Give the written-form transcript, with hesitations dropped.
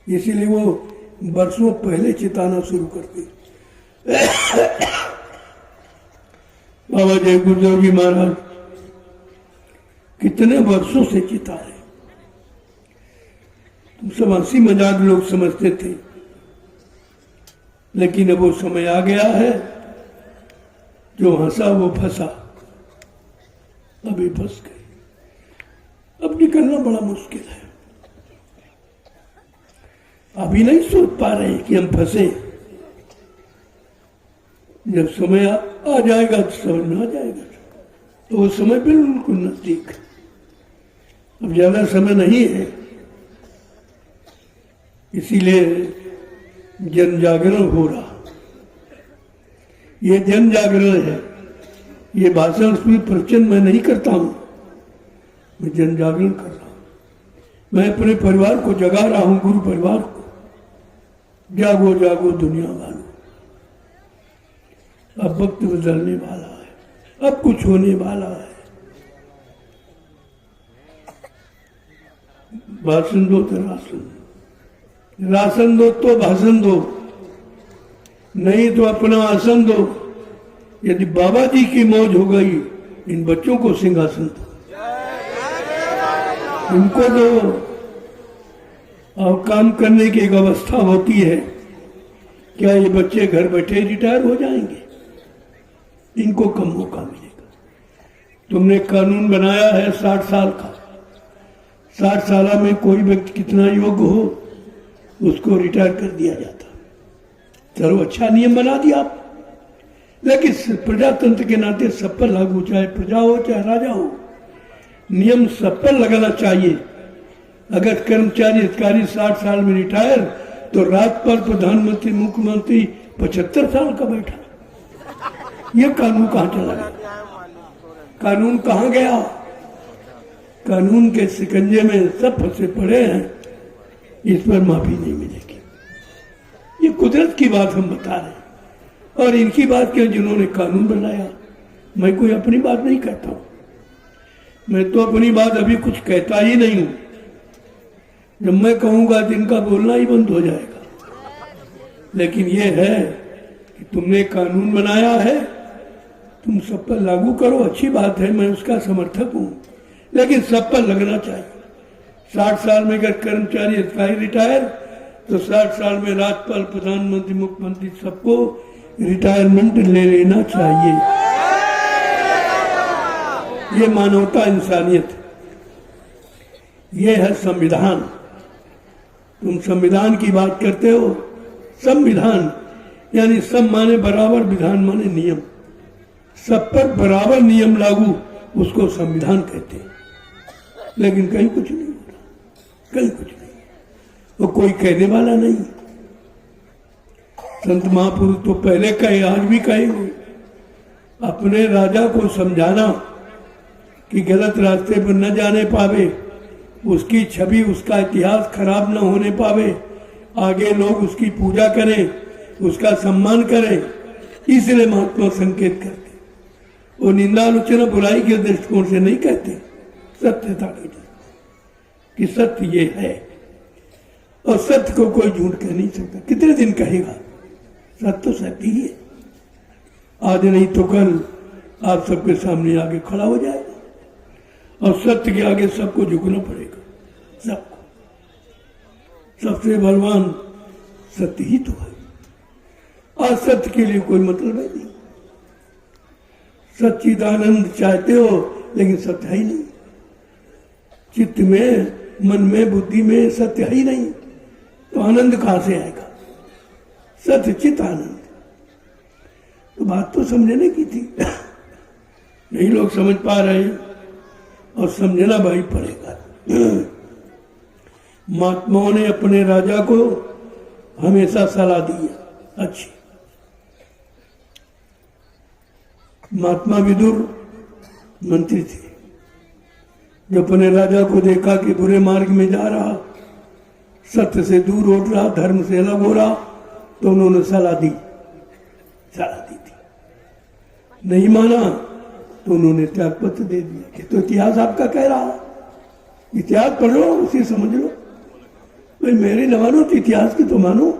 इसीलिए वो वर्षों पहले चिताना शुरू करते। बाबा जय गुरुदेव जी महाराज कितने वर्षों से चिता है। तुम सब हंसी मजाक लोग समझते थे, लेकिन अब वो समय आ गया है, जो हंसा वो फंसा। अभी फंस गए, अब निकलना बड़ा मुश्किल है। अभी नहीं सोच पा रहे कि हम फंसे, जब समय आ जाएगा तो समझ में आ जाएगा। तो वो समय बिल्कुल नजदीक, अब ज्यादा समय नहीं है। इसीलिए जन जागरण हो रहा। ये जन जागरण है। ये भाषण उसमें प्रवचन मैं नहीं करता हूं, मैं जन जागरण कर रहा हूं। मैं अपने परिवार को जगा रहा हूं, गुरु परिवार को। जागो जागो दुनिया वालों, अब वक्त बदलने वाला है, अब कुछ होने वाला है। भाषण दो तो राशन दो तो भाषण दो, नहीं तो अपना आसन दो। यदि बाबा जी की मौज हो गई, इन बच्चों को सिंहासन दो, इनको दो। और काम करने की एक अवस्था होती है, क्या ये बच्चे घर बैठे रिटायर हो जाएंगे? इनको कम मौका मिलेगा। तुमने कानून बनाया है 60 साल का। 60 साल में कोई व्यक्ति कितना योग्य हो, उसको रिटायर कर दिया जाता। चलो अच्छा नियम बना दिया आप, लेकिन प्रजातंत्र के नाते सब पर लागू, चाहे प्रजा हो चाहे राजा हो, नियम सब पर लगाना चाहिए। अगर कर्मचारी अधिकारी 60 साल में रिटायर, तो राज्यपाल, प्रधानमंत्री, मुख्यमंत्री 75 साल का बैठा। ये कानून कहां चला गया? कानून कहां गया? कानून के शिकंजे में सब फंसे पड़े हैं। इस पर माफी नहीं मिलेगी। ये कुदरत की बात हम बता रहे हैं, और इनकी बात क्या, जिन्होंने कानून बनाया। मैं कोई अपनी बात नहीं कहता हूं, मैं तो अपनी बात अभी कुछ कहता ही नहीं हूं। जब मैं कहूंगा तो इनका बोलना ही बंद हो जाएगा। लेकिन ये है कि तुमने कानून बनाया है, तुम सब पर लागू करो, अच्छी बात है, मैं उसका समर्थक हूं, लेकिन सब पर लगना चाहिए। 60 साल में अगर कर्मचारी अधिकारी रिटायर, तो 60 साल में राज्यपाल, प्रधानमंत्री, मुख्यमंत्री सबको रिटायरमेंट ले लेना चाहिए। ये मानवता, इंसानियत, ये है संविधान। तुम संविधान की बात करते हो। संविधान यानी सब माने बराबर, विधान माने नियम, सब पर बराबर नियम लागू, उसको संविधान कहते हैं। लेकिन कहीं कुछ नहीं हो रहा, कहीं कुछ नहीं, वो कोई कहने वाला नहीं। संत महापुरुष तो पहले कहे, आज भी कहेंगे। अपने राजा को समझाना कि गलत रास्ते पर न जाने पावे, उसकी छवि, उसका इतिहास खराब न होने पावे, आगे लोग उसकी पूजा करें, उसका सम्मान करें, इसलिए महात्मा संकेत करते। वो निंदा आलोचना बुराई के दृष्टिकोण से नहीं कहते, सत्यता की कि सत्य ये है, और सत्य को कोई झूठ कह नहीं सकता। कितने दिन कहेगा? सत्य तो सत्य ही है। आज नहीं तो कल आप सबके सामने आगे खड़ा हो जाएगा, और सत्य के आगे सबको झुकना पड़ेगा, सबको। सबसे बलवान सत्य ही तो है, और सत्य के लिए कोई मतलब है नहीं। सच्चिदानंद चाहते हो, लेकिन सत्य है ही नहीं। चित्त में, मन में, बुद्धि में सत्य है ही नहीं, तो आनंद कहां से आएगा? सत्य चित आनंद। तो बात तो समझने की थी, नहीं लोग समझ पा रहे हैं, और समझना भाई पड़ेगा। महात्माओं ने अपने राजा को हमेशा सलाह दी है अच्छी। महात्मा विदुर मंत्री थे, जो अपने राजा को देखा कि बुरे मार्ग में जा रहा, सत्य से दूर उठ रहा, धर्म से अलग हो रहा, तो उन्होंने सलाह दी थी। नहीं माना तो उन्होंने त्याग पत्र दे दिया कि तो इतिहास आपका कह रहा, इतिहास पढ़ लो, उसे समझ लो। भाई मेरी न मानो तो इतिहास की तो मानो।